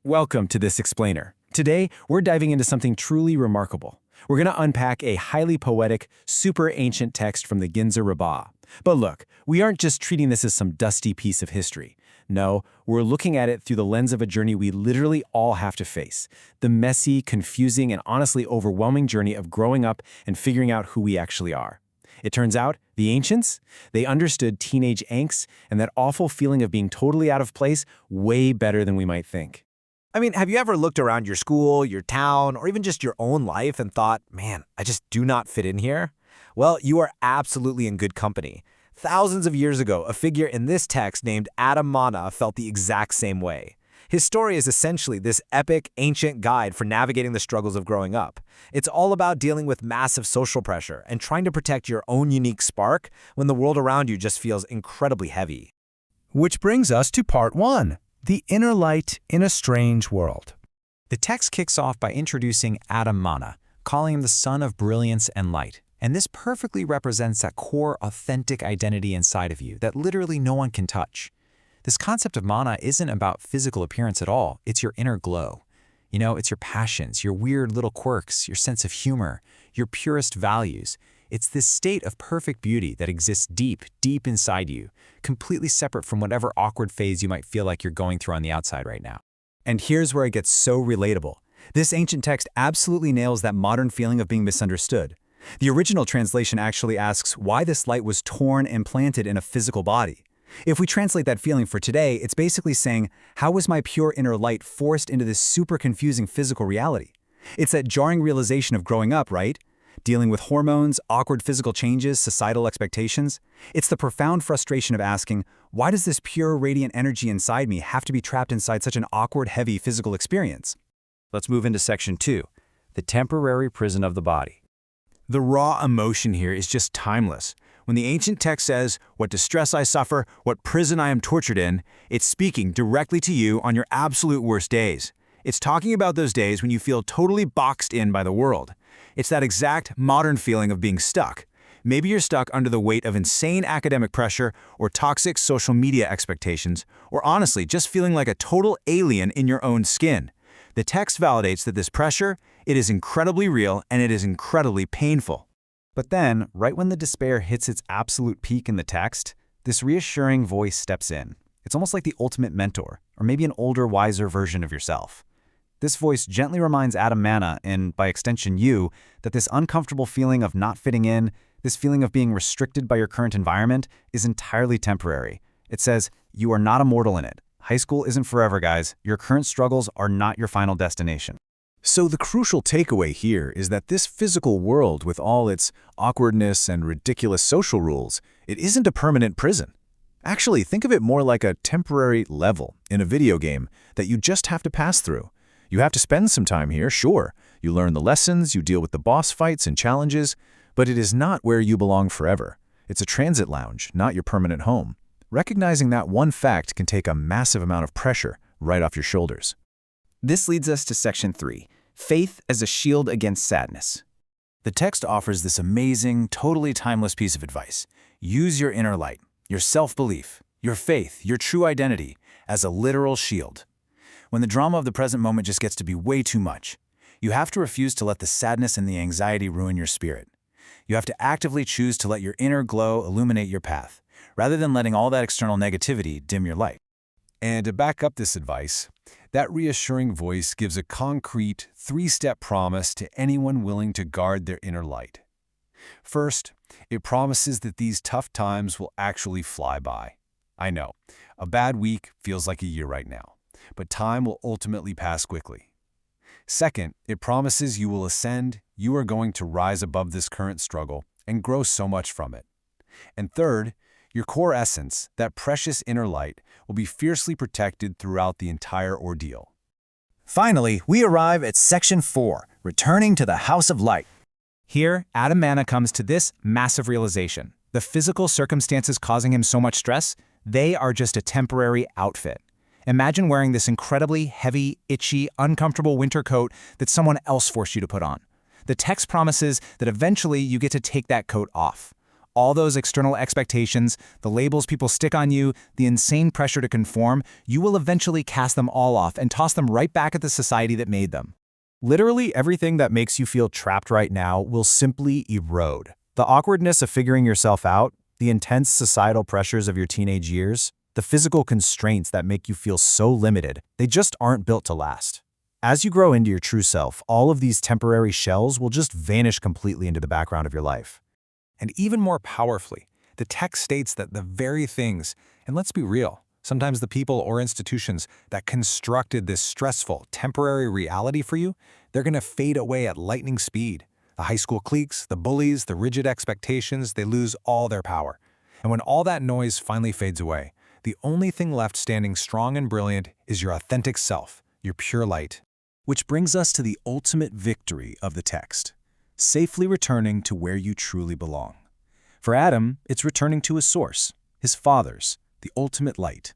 Welcome to this explainer. Today, we're diving into something truly remarkable. We're going to unpack a highly poetic, super ancient text from the Ginza Rabba. But look, we aren't just treating this as some dusty piece of history. No, we're looking at it through the lens of a journey we literally all have to face. The messy, confusing, and honestly overwhelming journey of growing up and figuring out who we actually are. It turns out, the ancients, they understood teenage angst and that awful feeling of being totally out of place way better than we might think. I mean, have you ever looked around your school, your town, or even just your own life and thought, man, I just do not fit in here? Well, you are absolutely in good company. Thousands of years ago, a figure in this text named Adam Mana felt the exact same way. His story is essentially this epic, ancient guide for navigating the struggles of growing up. It's all about dealing with massive social pressure and trying to protect your own unique spark when the world around you just feels incredibly heavy. Which brings us to part 1. The inner light in a strange world. The text kicks off by introducing Adam Mana, calling him the son of brilliance and light. And this perfectly represents that core, authentic identity inside of you that literally no one can touch. This concept of mana isn't about physical appearance at all. It's your inner glow. You know, it's your passions, your weird little quirks, your sense of humor, your purest values. It's this state of perfect beauty that exists deep, deep inside you, completely separate from whatever awkward phase you might feel like you're going through on the outside right now. And here's where it gets so relatable. This ancient text absolutely nails that modern feeling of being misunderstood. The original translation actually asks why this light was torn and planted in a physical body. If we translate that feeling for today, it's basically saying, how was my pure inner light forced into this super confusing physical reality? It's that jarring realization of growing up, right? Dealing with hormones, awkward physical changes, societal expectations. It's the profound frustration of asking, why does this pure, radiant energy inside me have to be trapped inside such an awkward, heavy physical experience? Let's move into section 2, the temporary prison of the body. The raw emotion here is just timeless. When the ancient text says, what distress I suffer, what prison I am tortured in, it's speaking directly to you on your absolute worst days. It's talking about those days when you feel totally boxed in by the world. It's that exact modern feeling of being stuck. Maybe you're stuck under the weight of insane academic pressure or toxic social media expectations, or honestly, just feeling like a total alien in your own skin. The text validates that this pressure, it is incredibly real and it is incredibly painful. But then, right when the despair hits its absolute peak in the text, this reassuring voice steps in. It's almost like the ultimate mentor, or maybe an older, wiser version of yourself. This voice gently reminds Adam Mana, and by extension you, that this uncomfortable feeling of not fitting in, this feeling of being restricted by your current environment, is entirely temporary. It says, you are not immortal in it. High school isn't forever, guys. Your current struggles are not your final destination. So the crucial takeaway here is that this physical world, with all its awkwardness and ridiculous social rules, it isn't a permanent prison. Actually, think of it more like a temporary level in a video game that you just have to pass through. You have to spend some time here, sure. You learn the lessons, you deal with the boss fights and challenges, but it is not where you belong forever. It's a transit lounge, not your permanent home. Recognizing that one fact can take a massive amount of pressure right off your shoulders. This leads us to section 3, faith as a shield against sadness. The text offers this amazing, totally timeless piece of advice. Use your inner light, your self-belief, your faith, your true identity as a literal shield. When the drama of the present moment just gets to be way too much, you have to refuse to let the sadness and the anxiety ruin your spirit. You have to actively choose to let your inner glow illuminate your path, rather than letting all that external negativity dim your light. And to back up this advice, that reassuring voice gives a concrete 3-step promise to anyone willing to guard their inner light. First, it promises that these tough times will actually fly by. I know, a bad week feels like a year right now, but time will ultimately pass quickly. Second, it promises you will ascend, you are going to rise above this current struggle and grow so much from it. And third, your core essence, that precious inner light, will be fiercely protected throughout the entire ordeal. Finally, we arrive at section 4, returning to the House of Light. Here, Adam Mana comes to this massive realization. The physical circumstances causing him so much stress, they are just a temporary outfit. Imagine wearing this incredibly heavy, itchy, uncomfortable winter coat that someone else forced you to put on. The text promises that eventually you get to take that coat off. All those external expectations, the labels people stick on you, the insane pressure to conform, you will eventually cast them all off and toss them right back at the society that made them. Literally everything that makes you feel trapped right now will simply erode. The awkwardness of figuring yourself out, the intense societal pressures of your teenage years, the physical constraints that make you feel so limited, they just aren't built to last. As you grow into your true self, all of these temporary shells will just vanish completely into the background of your life. And even more powerfully, the text states that the very things, and let's be real, sometimes the people or institutions that constructed this stressful, temporary reality for you, they're going to fade away at lightning speed. The high school cliques, the bullies, the rigid expectations, they lose all their power. And when all that noise finally fades away, the only thing left standing strong and brilliant is your authentic self, your pure light. Which brings us to the ultimate victory of the text, safely returning to where you truly belong. For Adam, it's returning to his source, his Father's, the ultimate light.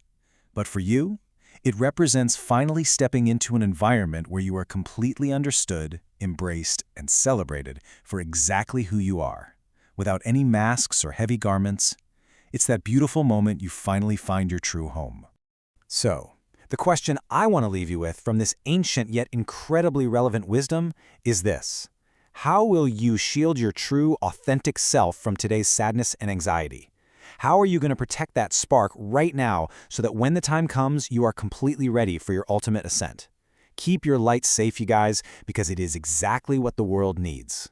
But for you, it represents finally stepping into an environment where you are completely understood, embraced, and celebrated for exactly who you are, without any masks or heavy garments. It's that beautiful moment you finally find your true home. So, the question I want to leave you with from this ancient yet incredibly relevant wisdom is this: how will you shield your true, authentic self from today's sadness and anxiety? How are you going to protect that spark right now so that when the time comes, you are completely ready for your ultimate ascent? Keep your light safe, you guys, because it is exactly what the world needs.